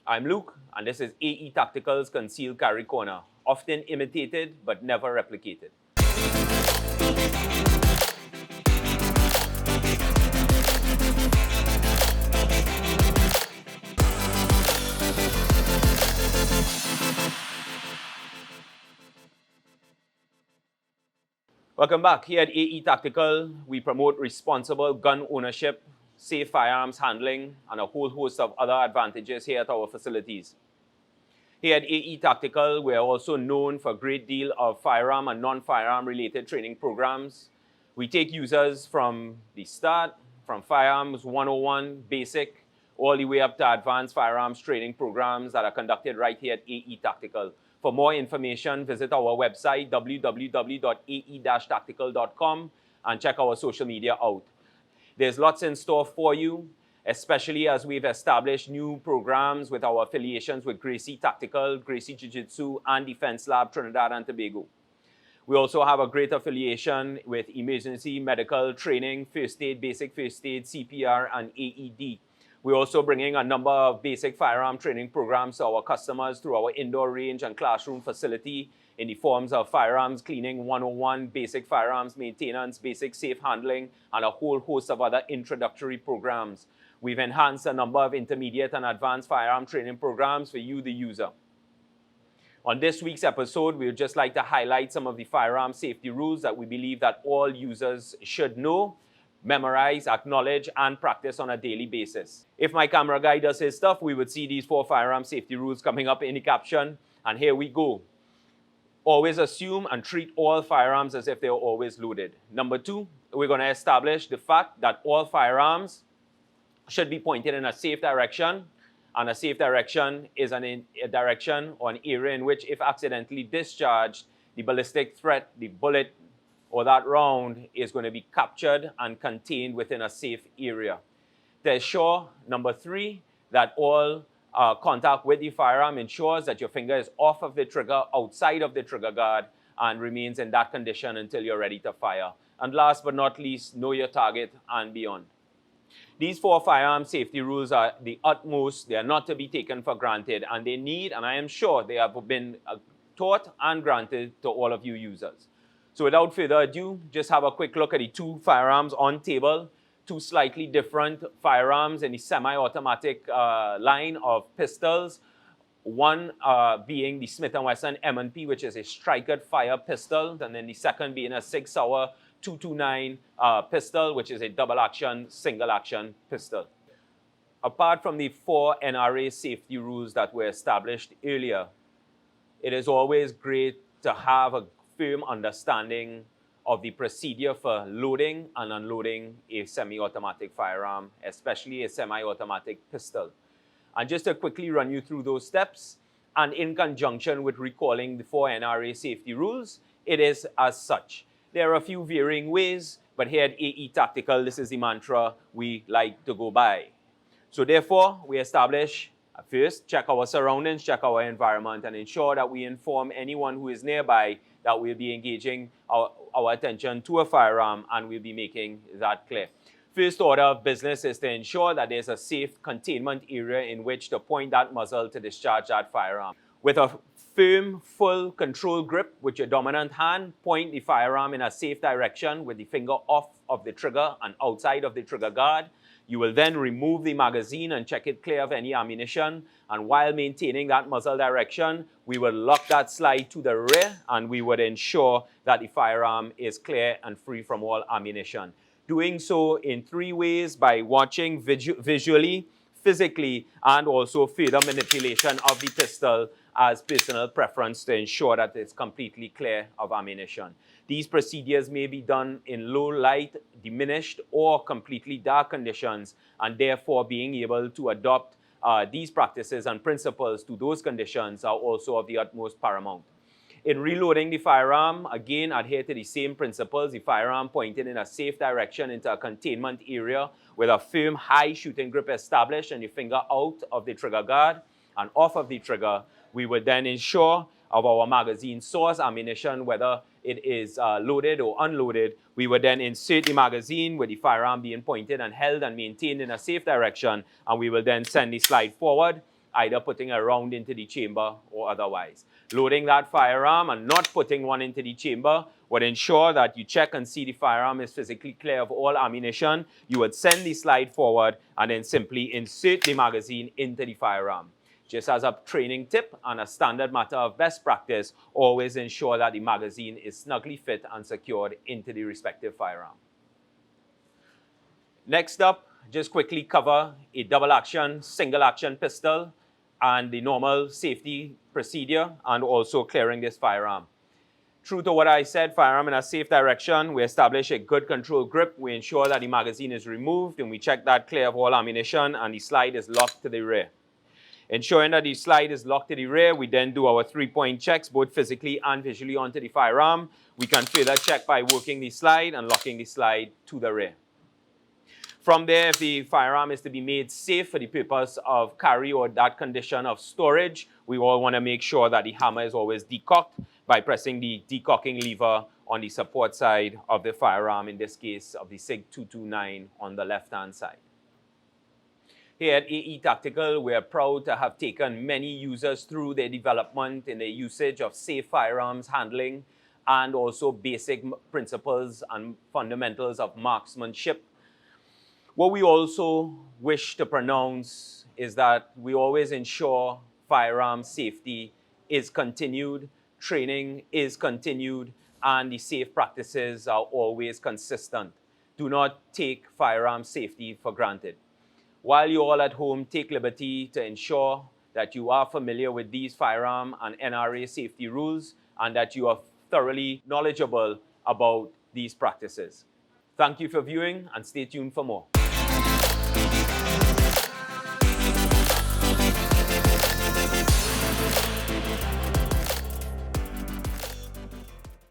I'm Luke, and this is AE Tactical's Concealed Carry Corner, often imitated but never replicated. Welcome back. Here at AE Tactical, we promote responsible gun ownership, safe firearms handling, and a whole host of other advantages here at our facilities. Here at AE Tactical, we are also known for a great deal of firearm and non-firearm related training programs. We take users from the start, from Firearms 101 basic, all the way up to advanced firearms training programs that are conducted right here at AE Tactical. For more information, visit our website, www.ae-tactical.com, and check our social media out. There's lots in store for you, especially as we've established new programs with our affiliations with Gracie Tactical, Gracie Jiu-Jitsu, and Defense Lab Trinidad and Tobago. We also have a great affiliation with emergency medical training, first aid, basic first aid, CPR, and AED. We're also bringing a number of basic firearm training programs to our customers through our indoor range and classroom facility in the forms of Firearms Cleaning 101, basic firearms maintenance, basic safe handling, and a whole host of other introductory programs. We've enhanced a number of intermediate and advanced firearm training programs for you, the user. On this week's episode, we would just like to highlight some of the firearm safety rules that we believe that all users should know, memorize, acknowledge, and practice on a daily basis. If my camera guy does his stuff, we would see these 4 firearm safety rules coming up in the caption, and here we go. Always assume and treat all firearms as if they are always loaded. Number 2, we're going to establish the fact that all firearms should be pointed in a safe direction, and a safe direction is a direction or an area in which, if accidentally discharged, the ballistic threat, the bullet, or that round is going to be captured and contained within a safe area. To ensure, number 3, that all contact with the firearm ensures that your finger is off of the trigger, outside of the trigger guard, and remains in that condition until you're ready to fire. And last but not least, know your target and beyond. These 4 firearm safety rules are the utmost. They are not to be taken for granted, and they need, and I am sure they have been taught and granted to all of you users. So without further ado, just have a quick look at the 2 firearms on table, 2 slightly different firearms in the semi-automatic line of pistols. One being the Smith & Wesson M&P, which is a striker fire pistol, and then the second being a Sig Sauer 229 pistol, which is a double-action, single-action pistol. Apart from the 4 NRA safety rules that were established earlier, it is always great to have a firm understanding of the procedure for loading and unloading a semi-automatic firearm, especially a semi-automatic pistol. And just to quickly run you through those steps, and in conjunction with recalling the 4 NRA safety rules, it is as such. There are a few varying ways, but here at AE Tactical, this is the mantra we like to go by. So therefore, we establish, first, check our surroundings, check our environment, and ensure that we inform anyone who is nearby that we'll be engaging our attention to a firearm, and we'll be making that clear. First order of business is to ensure that there's a safe containment area in which to point that muzzle to discharge that firearm. With a firm, full control grip with your dominant hand, point the firearm in a safe direction with the finger off of the trigger and outside of the trigger guard. You will then remove the magazine and check it clear of any ammunition. And while maintaining that muzzle direction, we will lock that slide to the rear, and we would ensure that the firearm is clear and free from all ammunition. Doing so in 3 ways: by watching visually, physically, and also further manipulation of the pistol as personal preference to ensure that it's completely clear of ammunition. These procedures may be done in low light, diminished, or completely dark conditions, and therefore being able to adopt these practices and principles to those conditions are also of the utmost paramount. In reloading the firearm, again, adhere to the same principles. The firearm pointed in a safe direction into a containment area with a firm, high shooting grip established and the finger out of the trigger guard and off of the trigger. We would then ensure of our magazine source ammunition, whether it is loaded or unloaded. We would then insert the magazine with the firearm being pointed and held and maintained in a safe direction, and we will then send the slide forward either putting a round into the chamber or otherwise. Loading that firearm and not putting one into the chamber would ensure that you check and see the firearm is physically clear of all ammunition. You would send the slide forward and then simply insert the magazine into the firearm. Just as a training tip and a standard matter of best practice, always ensure that the magazine is snugly fit and secured into the respective firearm. Next up, just quickly cover a double action, single action pistol and the normal safety procedure and also clearing this firearm. True to what I said, firearm in a safe direction, we establish a good control grip, we ensure that the magazine is removed and we check that clear of all ammunition and the slide is locked to the rear. Ensuring that the slide is locked to the rear, we then do our 3-point checks both physically and visually onto the firearm. We can further check by working the slide and locking the slide to the rear. From there, if the firearm is to be made safe for the purpose of carry or that condition of storage, we all want to make sure that the hammer is always decocked by pressing the decocking lever on the support side of the firearm, in this case of the SIG 229 on the left-hand side. Here at AE Tactical, we are proud to have taken many users through their development in the usage of safe firearms handling and also basic principles and fundamentals of marksmanship. What we also wish to pronounce is that we always ensure firearm safety is continued, training is continued, and the safe practices are always consistent. Do not take firearm safety for granted. While you all at home take liberty to ensure that you are familiar with these firearm and NRA safety rules and that you are thoroughly knowledgeable about these practices. Thank you for viewing and stay tuned for more.